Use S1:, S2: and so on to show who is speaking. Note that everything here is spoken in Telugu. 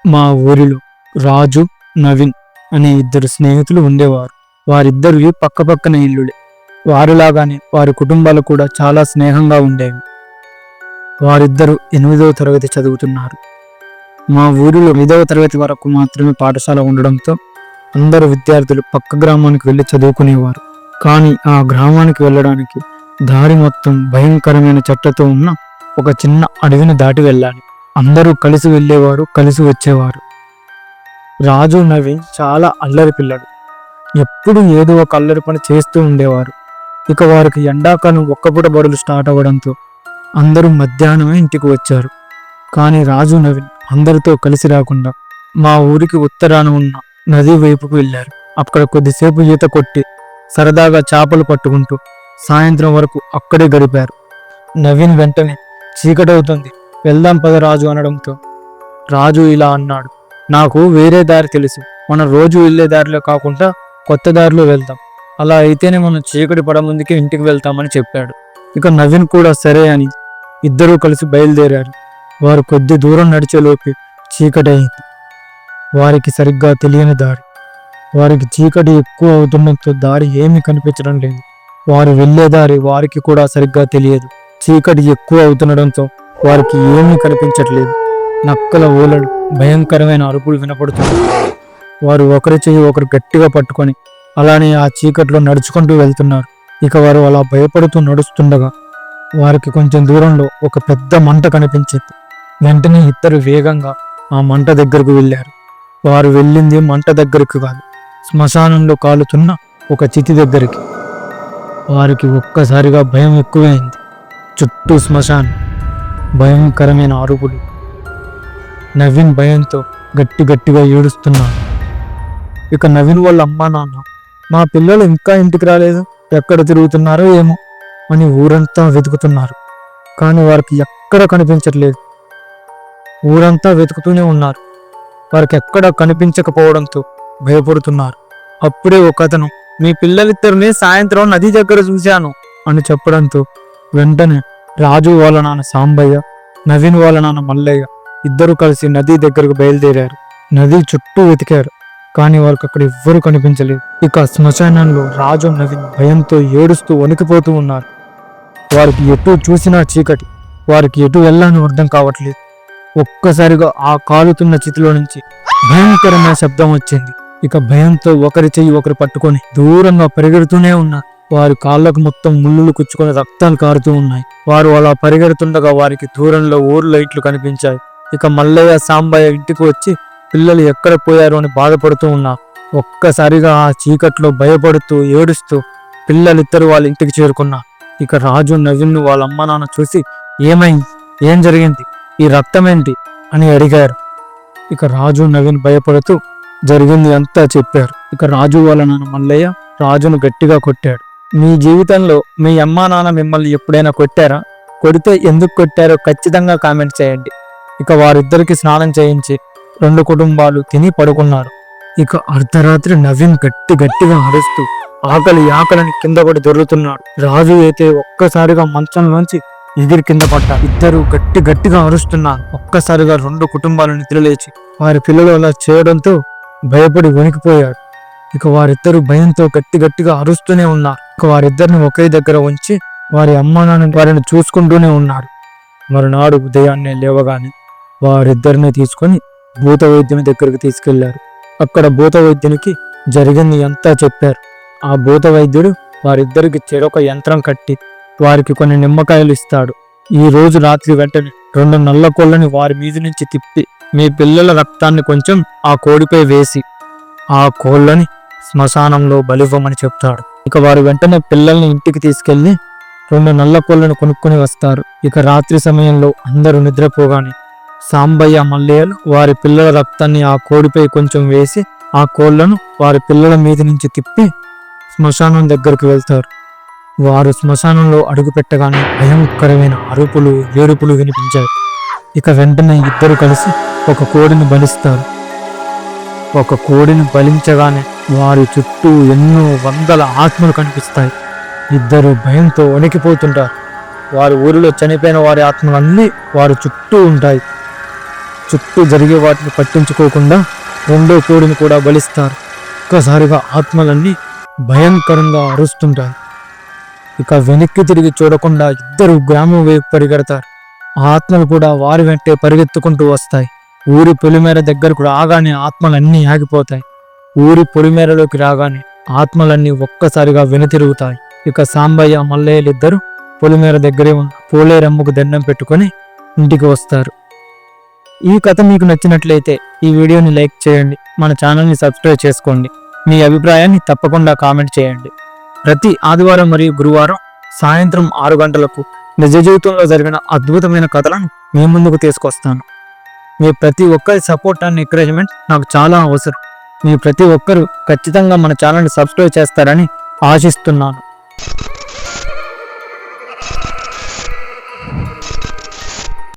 S1: మా ఊరిలో రాజు, నవీన్ అనే ఇద్దరు స్నేహితులు ఉండేవారు. వారిద్దరివి పక్కపక్కన ఇల్లులే. వారిలాగానే వారి కుటుంబాలు కూడా చాలా స్నేహంగా ఉండేవి. వారిద్దరూ 8వ తరగతి చదువుతున్నారు. మా ఊరిలో 5వ తరగతి వరకు మాత్రమే పాఠశాల ఉండడంతో అందరు విద్యార్థులు పక్క గ్రామానికి వెళ్ళి చదువుకునేవారు. కానీ ఆ గ్రామానికి వెళ్ళడానికి దారి మొత్తం భయంకరమైన చెట్లతో ఉన్న ఒక చిన్న అడవిని దాటి వెళ్ళాలి. అందరూ కలిసి వెళ్ళేవారు, కలిసి వచ్చేవారు. రాజు, నవీన్ చాలా అల్లరి పిల్లడు. ఎప్పుడు ఏదో ఒక అల్లరి పని చేస్తూ ఉండేవారు. ఇక వారికి ఎండాకాలం ఒక్కపూట బడులు స్టార్ట్ అవ్వడంతో అందరూ మధ్యాహ్నమే ఇంటికి వచ్చారు. కానీ రాజు, నవీన్ అందరితో కలిసి రాకుండా మా ఊరికి ఉత్తరాన ఉన్న నది వైపుకు వెళ్ళారు. అక్కడ కొద్దిసేపు ఈత కొట్టి సరదాగా చేపలు పట్టుకుంటూ సాయంత్రం వరకు అక్కడే గడిపారు. నవీన్ వెంటనే చీకటవుతుంది, వెళ్దాం పద రాజు అనడంతో రాజు ఇలా అన్నాడు, నాకు వేరే దారి తెలుసు, మనం రోజు వెళ్ళే దారిలో కాకుండా కొత్త దారిలో వెళ్దాం. అలా అయితేనే మనం చీకటి పడముందుకే ఇంటికి వెళ్తామని చెప్పాడు. ఇక నవీన్ కూడా సరే అని ఇద్దరూ కలిసి బయలుదేరారు. వారు కొద్ది దూరం నడిచేలోపు చీకటి అయింది. వారికి సరిగ్గా తెలియని దారి. వారికి చీకటి ఎక్కువ అవుతుండటంతో దారి ఏమీ కనిపించడం లేదు. వారు వెళ్లే దారి వారికి కూడా సరిగ్గా తెలియదు. చీకటి ఎక్కువ అవుతుండడంతో వారికి ఏమీ కనిపించట్లేదు. నక్కల ఓలలు, భయంకరమైన అరుపులు వినపడుతుంది. వారు ఒకరి చెయ్యి ఒకరు గట్టిగా పట్టుకొని అలానే ఆ చీకట్లో నడుచుకుంటూ వెళ్తున్నారు. ఇక వారు అలా భయపడుతూ నడుస్తుండగా వారికి కొంచెం దూరంలో ఒక పెద్ద మంట కనిపించింది. వెంటనే ఇద్దరు వేగంగా ఆ మంట దగ్గరకు వెళ్ళారు. వారు వెళ్ళింది మంట దగ్గరకు కాదు, శ్మశానంలో కాలుతున్న ఒక చితి దగ్గరికి. వారికి ఒక్కసారిగా భయం ఎక్కువైంది. చుట్టూ శ్మశానం, భయంకరమైన అరుపులు. నవీన్ భయంతో గట్టిగా ఏడుస్తున్నాడు. ఇక నవీన్ వాళ్ళ అమ్మా నాన్న, మా పిల్లలు ఇంకా ఇంటికి రాలేదు, ఎక్కడ తిరుగుతున్నారో ఏమో అని ఊరంతా వెతుకుతున్నారు. కానీ వారికి ఎక్కడ కనిపించట్లేదు. ఊరంతా వెతుకుతూనే ఉన్నారు. వారికి ఎక్కడ కనిపించకపోవడంతో భయపడుతున్నారు. అప్పుడే ఒక అతను, మీ పిల్లలిద్దరిని సాయంత్రం నది దగ్గర చూశాను అని చెప్పడంతో వెంటనే రాజు వాళ్ళ నాన్న సాంబయ్య, నవీన్ వాళ్ళ నాన్న మల్లయ్య ఇద్దరు కలిసి నది దగ్గరకు బయలుదేరారు. నది చుట్టూ వెతికారు, కానీ వారికి అక్కడ ఎవ్వరూ కనిపించలేదు. ఇక శ్మశానంలో రాజు, నవీన్ భయంతో ఏడుస్తూ వణికిపోతూ ఉన్నారు. వారికి ఎటు చూసినా చీకటి. వారికి ఎటు వెళ్ళాలని అర్థం కావట్లేదు. ఒక్కసారిగా ఆ కాలుతున్న చితిలో నుంచి భయంకరమైన శబ్దం వచ్చింది. ఇక భయంతో ఒకరి చెయ్యి ఒకరు పట్టుకొని దూరంగా పరిగెడుతూనే ఉన్నారు. వారి కాళ్ళకు మొత్తం ముళ్ళులు కుచ్చుకొని రక్తాలు కారుతూ ఉన్నాయి. వారు అలా పరిగెడుతుండగా వారికి దూరంలో ఊరు లైట్లు కనిపించాయి. ఇక మల్లయ్య, సాంబయ్య ఇంటికి వచ్చి పిల్లలు ఎక్కడ పోయారు అని బాధపడుతూ ఉన్నారు. ఒక్కసారిగా ఆ చీకట్లో భయపడుతూ ఏడుస్తూ పిల్లలిద్దరూ వాళ్ళ ఇంటికి చేరుకున్నారు. ఇక రాజు, నవీన్ వాళ్ళ అమ్మ నాన్న చూసి, ఏమైంది, ఏం జరిగింది, ఈ రక్తం ఏంటి అని అడిగారు. ఇక రాజు, నవీన్ భయపడుతూ జరిగింది అంతా చెప్పారు. ఇక రాజు వాళ్ళ నాన్న మల్లయ్య రాజును గట్టిగా కొట్టాడు. మీ జీవితంలో మీ అమ్మా నాన్న మిమ్మల్ని ఎప్పుడైనా కొట్టారా? కొడితే ఎందుకు కొట్టారో ఖచ్చితంగా కామెంట్ చేయండి. ఇక వారిద్దరికి స్నానం చేయించి 2 కుటుంబాలు తిని పడుకున్నారు. ఇక అర్ధరాత్రి నవీన్ గట్టిగా అరుస్తూ ఆకలిని కింద పడి దొర్లుతున్నాడు. రాజు అయితే ఒక్కసారిగా మంచంలోంచి ఎగిరి కింద పడ్డారు. ఇద్దరు గట్టిగా అరుస్తున్నారు. ఒక్కసారిగా 2 కుటుంబాలు నిద్రలేచి వారి పిల్లలు అలా చేయడంతో భయపడి వణికిపోయారు. ఇక వారిద్దరూ భయంతో గట్టిగా అరుస్తూనే ఉన్నారు. ఇక వారిద్దరిని ఒకే దగ్గర ఉంచి వారి అమ్మా నాన్న వారిని చూసుకుంటూనే ఉన్నారు. మరునాడు ఉదయాన్నే లేవగానే వారిద్దరిని తీసుకొని భూత వైద్యుని దగ్గరికి తీసుకెళ్లారు. అక్కడ భూత వైద్యునికి జరిగింది అంతా చెప్పారు. ఆ భూత వైద్యుడు వారిద్దరికి చెరొక యంత్రం కట్టి వారికి కొన్ని నిమ్మకాయలు ఇస్తాడు. ఈ రోజు రాత్రి వెంటనే 2 నల్ల కోళ్ళని వారి మీది నుంచి తిప్పి మీ పిల్లల రక్తాన్ని కొంచెం ఆ కోడిపై వేసి ఆ కోళ్ళని శ్మశానంలో బలివ్వమని చెప్తాడు. ఇక వారు వెంటనే పిల్లల్ని ఇంటికి తీసుకెళ్లి 2 నల్ల కోళ్ళను కొనుక్కొని వస్తారు. ఇక రాత్రి సమయంలో అందరూ నిద్రపోగానే సాంబయ్య, మల్లయ్యలు వారి పిల్లల రక్తాన్ని ఆ కోడిపై కొంచెం వేసి ఆ కోళ్లను వారి పిల్లల మీద నుంచి తిప్పి శ్మశానం దగ్గరకు వెళ్తారు. వారు శ్మశానంలో అడుగు పెట్టగానే భయంకరమైన అరుపులు, ఏడుపులు వినిపించాయి. ఇక వెంటనే ఇద్దరు కలిసి ఒక కోడిని బలిస్తారు. ఒక కోడిని బలించగానే వారి చుట్టూ ఎన్నో వందల ఆత్మలు కనిపిస్తాయి. ఇద్దరు భయంతో వణికిపోతుంటారు. వారి ఊరిలో చనిపోయిన వారి ఆత్మలన్నీ వారి చుట్టూ ఉంటాయి. చుట్టూ జరిగే వాటిని పట్టించుకోకుండా రెండో కోడిని కూడా బలిస్తారు. ఒక్కసారిగా ఆత్మలన్నీ భయంకరంగా అరుస్తుంటాయి. ఇక వెనక్కి తిరిగి చూడకుండా ఇద్దరు గ్రామం వైపు పరిగెడతారు. ఆ ఆత్మలు కూడా వారి వెంటే పరిగెత్తుకుంటూ వస్తాయి. ఊరి పొలిమేర దగ్గరకు రాగానే ఆత్మలన్నీ ఆగిపోతాయి. ఊరి పొలిమేరలోకి రాగానే ఆత్మలన్నీ ఒక్కసారిగా వెనుతిరుగుతాయి. ఇక సాంబయ్య మల్లయ్యలిద్దరూ పొలిమేర దగ్గరే ఉన్న పోలేరమ్మకు దండం పెట్టుకొని ఇంటికి వస్తారు. ఈ కథ మీకు నచ్చినట్లయితే ఈ వీడియోని లైక్ చేయండి, మన ఛానల్ని సబ్స్క్రైబ్ చేసుకోండి. మీ అభిప్రాయాన్ని తప్పకుండా కామెంట్ చేయండి. ప్రతి ఆదివారం మరియు గురువారం సాయంత్రం 6 గంటలకు నిజ జీవితంలో జరిగిన అద్భుతమైన కథలను మీ ముందుకు తీసుకొస్తాను. మీ ప్రతి ఒక్కరి సపోర్ట్ అండ్ ఎంకరేజ్మెంట్ నాకు చాలా అవసరం. మీ ప్రతి ఒక్కరూ ఖచ్చితంగా మన ఛానల్ని సబ్స్క్రైబ్ చేస్తారని ఆశిస్తున్నాను.